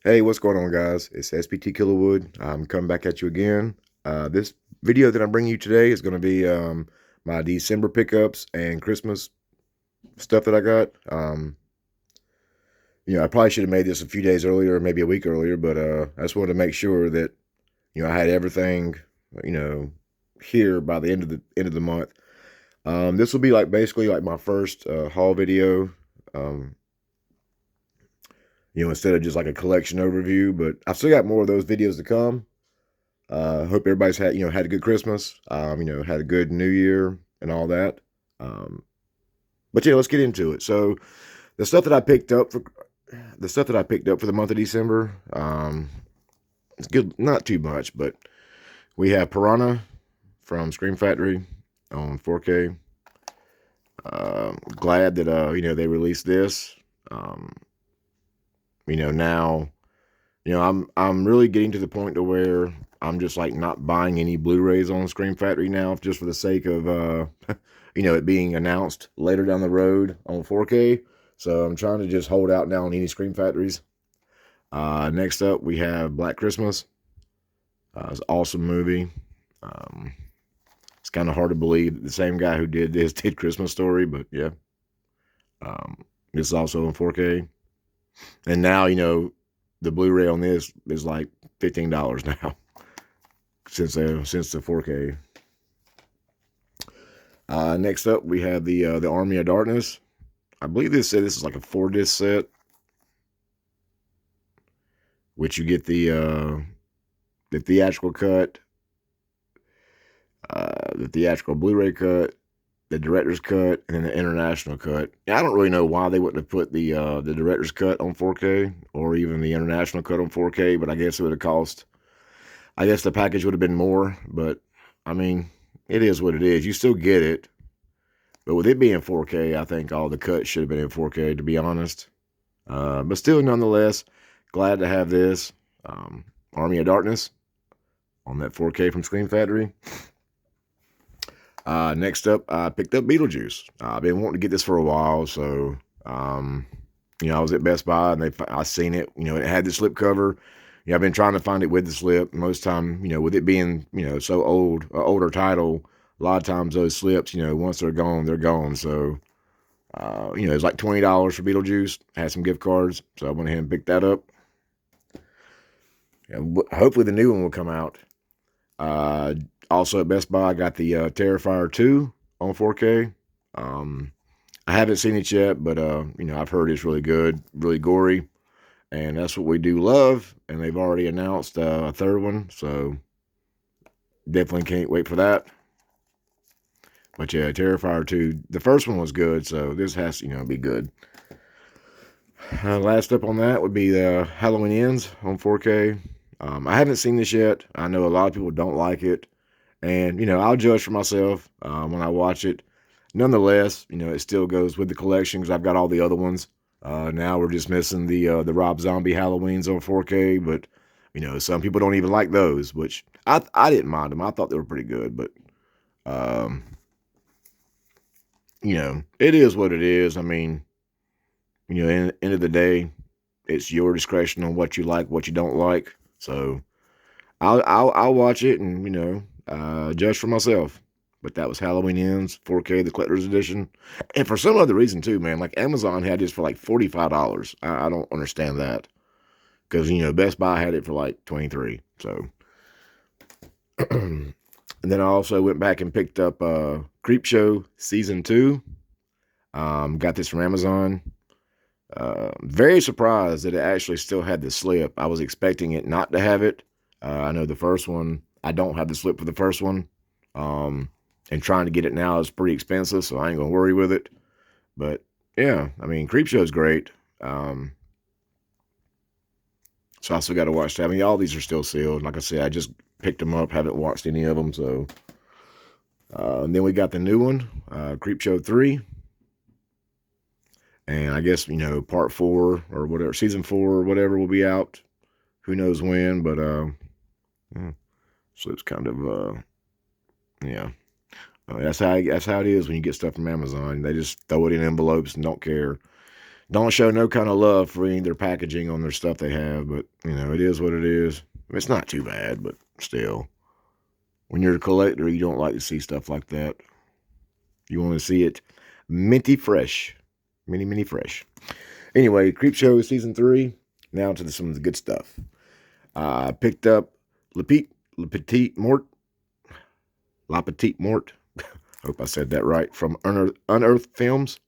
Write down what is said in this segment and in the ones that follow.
Hey, what's going on, guys? It's SPT Kilowood. I'm coming back at you again. This video that I'm bringing you today is going to be my December pickups and Christmas stuff that I got. I probably should have made this a few days earlier, maybe a week earlier, but I just wanted to make sure that I had everything you know here by the end of the month. This will be like basically like my first haul video. Um, instead of just like a collection overview, but I've still got more of those videos to come. Hope everybody's had a good Christmas. Had a good New Year and all that. Um, but yeah, let's get into it. So the stuff that I picked up for the month of December, it's good, not too much, but we have Piranha from Scream Factory on 4K. Glad that they released this. Um, now I'm really getting to the point to where I'm just like not buying any Blu-rays on Scream Factory now, just for the sake of it being announced later down the road on 4K. So I'm trying to just hold out now on any Scream Factories. Next up, we have Black Christmas. It's an awesome movie. Um, it's kind of hard to believe that the same guy who did this did Christmas Story, but yeah. This is also on 4K. And now, the Blu-ray on this is like $15 now since the 4K. Next up, we have the Army of Darkness. I believe this is like a 4-disc set, which you get the theatrical cut, the theatrical Blu-ray cut, the director's cut, and then the international cut. I don't really know why they wouldn't have put the director's cut on 4K or even the international cut on 4K, but I guess it would have cost. I guess the package would have been more, but I mean, it is what it is. You still get it, but with it being 4K, I think all the cuts should have been in 4K, to be honest. But still, nonetheless, glad to have this Army of Darkness on that 4K from Scream Factory. Next up, I picked up Beetlejuice. I've been wanting to get this for a while, so I was at Best Buy and I seen it. It had the slip cover. I've been trying to find it with the slip. Most time, with it being so old, older title, a lot of times those slips, once they're gone, they're gone. So it's like $20 for Beetlejuice. Had some gift cards, so I went ahead and picked that up. Hopefully the new one will come out. Also at Best Buy, I got the Terrifier 2 on 4K. I haven't seen it yet, but I've heard it's really good, really gory, and that's what we do love. And they've already announced a third one, so definitely can't wait for that. But yeah, Terrifier 2, the first one was good, so this has to be good. Last up on that would be the Halloween Ends on 4K. I haven't seen this yet. I know a lot of people don't like it, and I'll judge for myself when I watch it. Nonetheless, it still goes with the collection because I've got all the other ones. Now we're just missing the Rob Zombie Halloweens on 4K, but some people don't even like those, which I didn't mind them. I thought they were pretty good, but um, it is what it is. I mean, in the end of the day, it's your discretion on what you like, what you don't like. So I'll watch it and judge for myself. But that was Halloween Ends 4K, the collector's edition, and for some other reason too, man. Like Amazon had this for like $45. I don't understand that because Best Buy had it for like 23. So, and then I also went back and picked up Creepshow Season 2. Got this from Amazon. Very surprised that it actually still had the slip. I was expecting it not to have it. I know the first one, I don't have the slip for the first one. And trying to get it now is pretty expensive, so I ain't gonna worry with it. But yeah, I mean, Creepshow's great. So I still got to watch that. I mean, all these are still sealed. Like I said, I just picked them up, haven't watched any of them. So, and then we got the new one, Creepshow 3. And I guess, part 4 or whatever, season 4 or whatever will be out. Who knows when, but, yeah. So it's kind of, yeah. That's how it is when you get stuff from Amazon. They just throw it in envelopes and don't care. Don't show no kind of love for any of their packaging on their stuff they have, but you know, it is what it is. It's not too bad, but still, when you're a collector, you don't like to see stuff like that. You want to see it minty fresh, mini fresh. Anyway, Creepshow season 3. Now to some of the good stuff. I picked up Le Petit Mort. La Petite Mort. Hope I said that right. From Unearthed Films.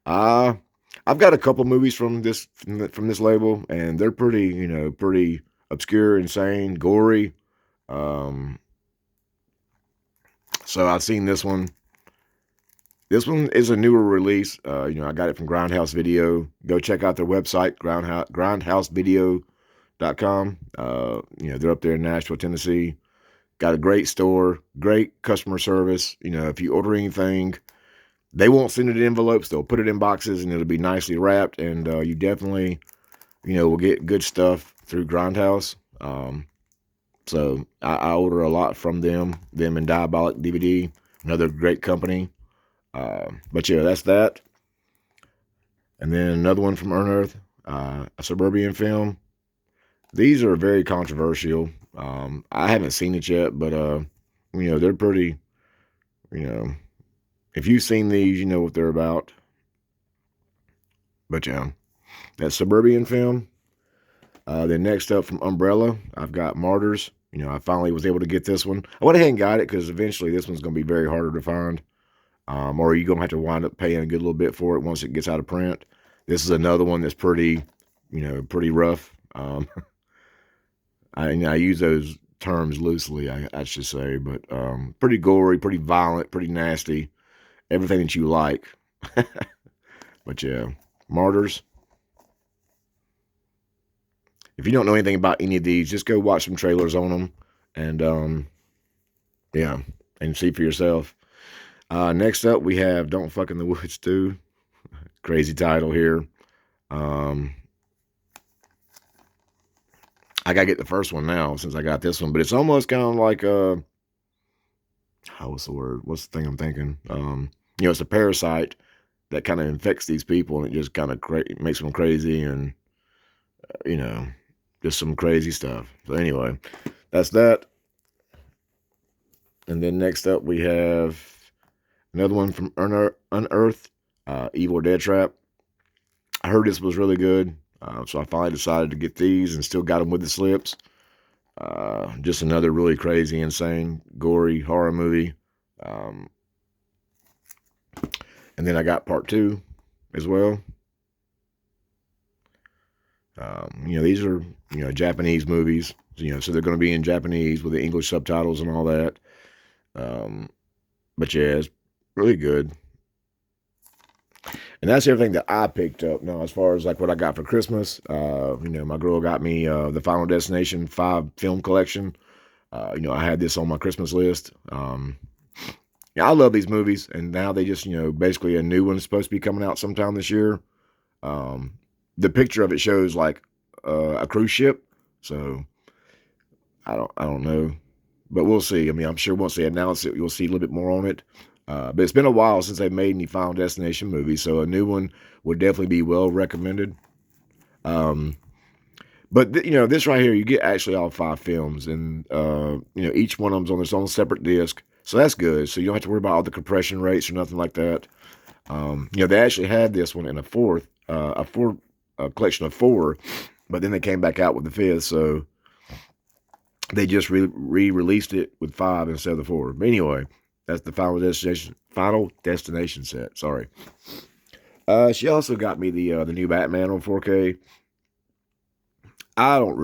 I've got a couple movies from this label, and they're pretty, you know, pretty obscure, insane, gory. So I've seen this one. This one is a newer release. You know, I got it from Grindhouse Video. Go check out their website, grindhousevideo.com. You know, they're up there in Nashville, Tennessee. Got a great store, great customer service. You know, if you order anything, they won't send it in envelopes. They'll put it in boxes, and it'll be nicely wrapped. And you definitely, you know, will get good stuff through Grindhouse. So I order a lot from them and Diabolic DVD, another great company. But yeah, that's that. And then another one from Unearth, a Suburban film. These are very controversial. I haven't seen it yet, but you know, they're pretty, you know, if you've seen these, you know what they're about. But yeah, that Suburban film. Then next up from Umbrella, I've got Martyrs. You know, I finally was able to get this one. I went ahead and got it because eventually this one's going to be very harder to find. Or you're going to have to wind up paying a good little bit for it once it gets out of print. This is another one that's pretty, you know, pretty rough. I use those terms loosely, I should say, but pretty gory, pretty violent, pretty nasty. Everything that you like. But yeah, Martyrs. If you don't know anything about any of these, just go watch some trailers on them, and yeah, and see for yourself. Next up, we have Don't Fuck in the Woods 2. Crazy title here. I gotta get the first one now since I got this one, but it's almost kind of like what's the word? What's the thing I'm thinking? You know, it's a parasite that kind of infects these people, and it just kind of makes them crazy, and you know, just some crazy stuff. So anyway, that's that. And then next up, we have another one from Unearthed, Evil Dead Trap. I heard this was really good, so I finally decided to get these and still got them with the slips. Just another really crazy, insane, gory horror movie. And then I got part 2 as well. You know, these are, you know, Japanese movies, you know, so they're going to be in Japanese with the English subtitles and all that. But yeah, it's really good. And that's everything that I picked up. Now, as far as like what I got for Christmas, you know, my girl got me the Final Destination 5 film collection. You know, I had this on my Christmas list. Yeah, I love these movies, and now they just, you know, basically a new one's supposed to be coming out sometime this year. The picture of it shows like a cruise ship, so I don't know, but we'll see. I mean, I'm sure once they announce it, you'll see a little bit more on it. But it's been a while since they've made any Final Destination movies, so a new one would definitely be well recommended. But you know, this right here, you get actually all 5 films, and you know, each one of them's on its own separate disc, so that's good. So you don't have to worry about all the compression rates or nothing like that. You know, they actually had this one in a collection of 4, but then they came back out with the 5th, so they just re-released it with 5 instead of the 4. But anyway, that's the Final Destination set. Sorry. She also got me the new Batman on 4K. I don't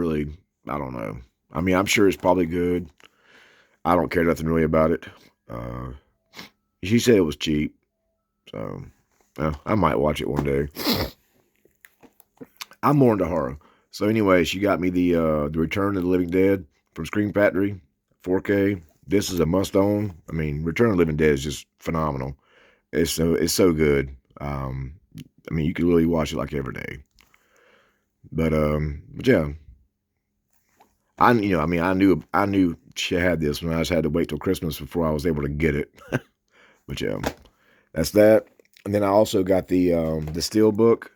know. I mean, I'm sure it's probably good. I don't care nothing really about it. She said it was cheap, so I might watch it one day. I'm more into horror. So anyway, she got me the Return of the Living Dead from Scream Factory, 4K. This is a must own. I mean, Return of the Living Dead is just phenomenal. It's so good. I mean, you could really watch it like every day. But yeah, I knew she had this when I just had to wait till Christmas before I was able to get it. But yeah, that's that. And then I also got the Steel book.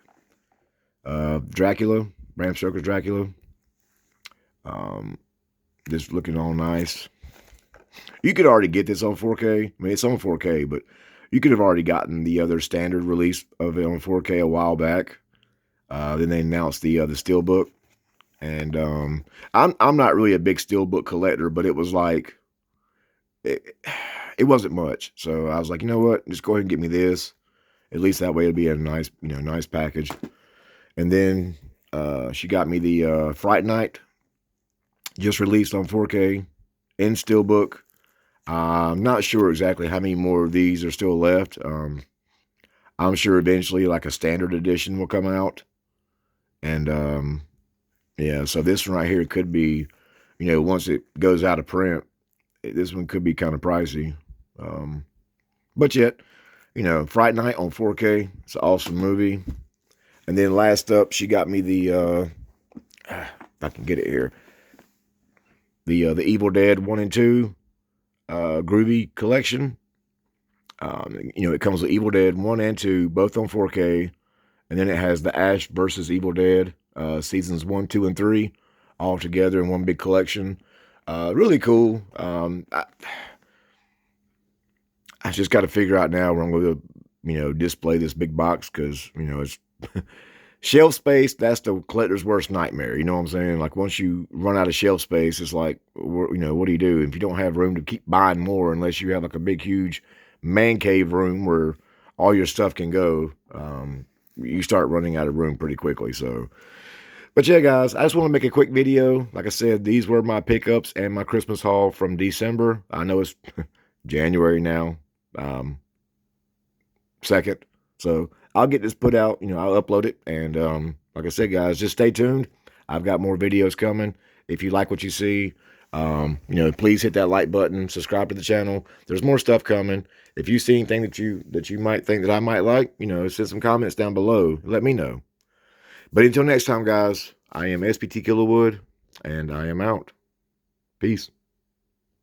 Dracula, Bram Stoker's Dracula. Just looking all nice. You could already get this on 4K. I mean, it's on 4K, but you could have already gotten the other standard release of it on 4K a while back. Then they announced the steelbook, and I'm not really a big steelbook collector, but it was like it, it wasn't much. So I was like, you know what, just go ahead and get me this. At least that way it'd be a nice, nice package. And then she got me the Fright Night, just released on 4K in steelbook. I'm not sure exactly how many more of these are still left. I'm sure eventually like a standard edition will come out. And yeah, so this one right here could be, once it goes out of print, this one could be kind of pricey. But yet, Fright Night on 4K, it's an awesome movie. And then last up, she got me the, if I can get it here, the Evil Dead 1 and 2 Groovy collection. It comes with Evil Dead 1 and 2, both on 4K. And then it has the Ash versus Evil Dead seasons 1, 2, and 3 all together in one big collection. Really cool. I just got to figure out now where I'm going to, display this big box because, it's shelf space. That's the collector's worst nightmare. You know what I'm saying? Like once you run out of shelf space, it's like, what do you do? If you don't have room to keep buying more, unless you have like a big, huge man cave room where all your stuff can go, you start running out of room pretty quickly. So, but yeah, guys, I just want to make a quick video. Like I said, these were my pickups and my Christmas haul from December. I know it's January now, 2nd. So I'll get this put out, I'll upload it. And like I said, guys, just stay tuned. I've got more videos coming. If you like what you see, please hit that like button, subscribe to the channel. There's more stuff coming. If you see anything that you might think that I might like, send some comments down below. Let me know. But until next time, guys, I am SPT Killawood, and I am out. Peace.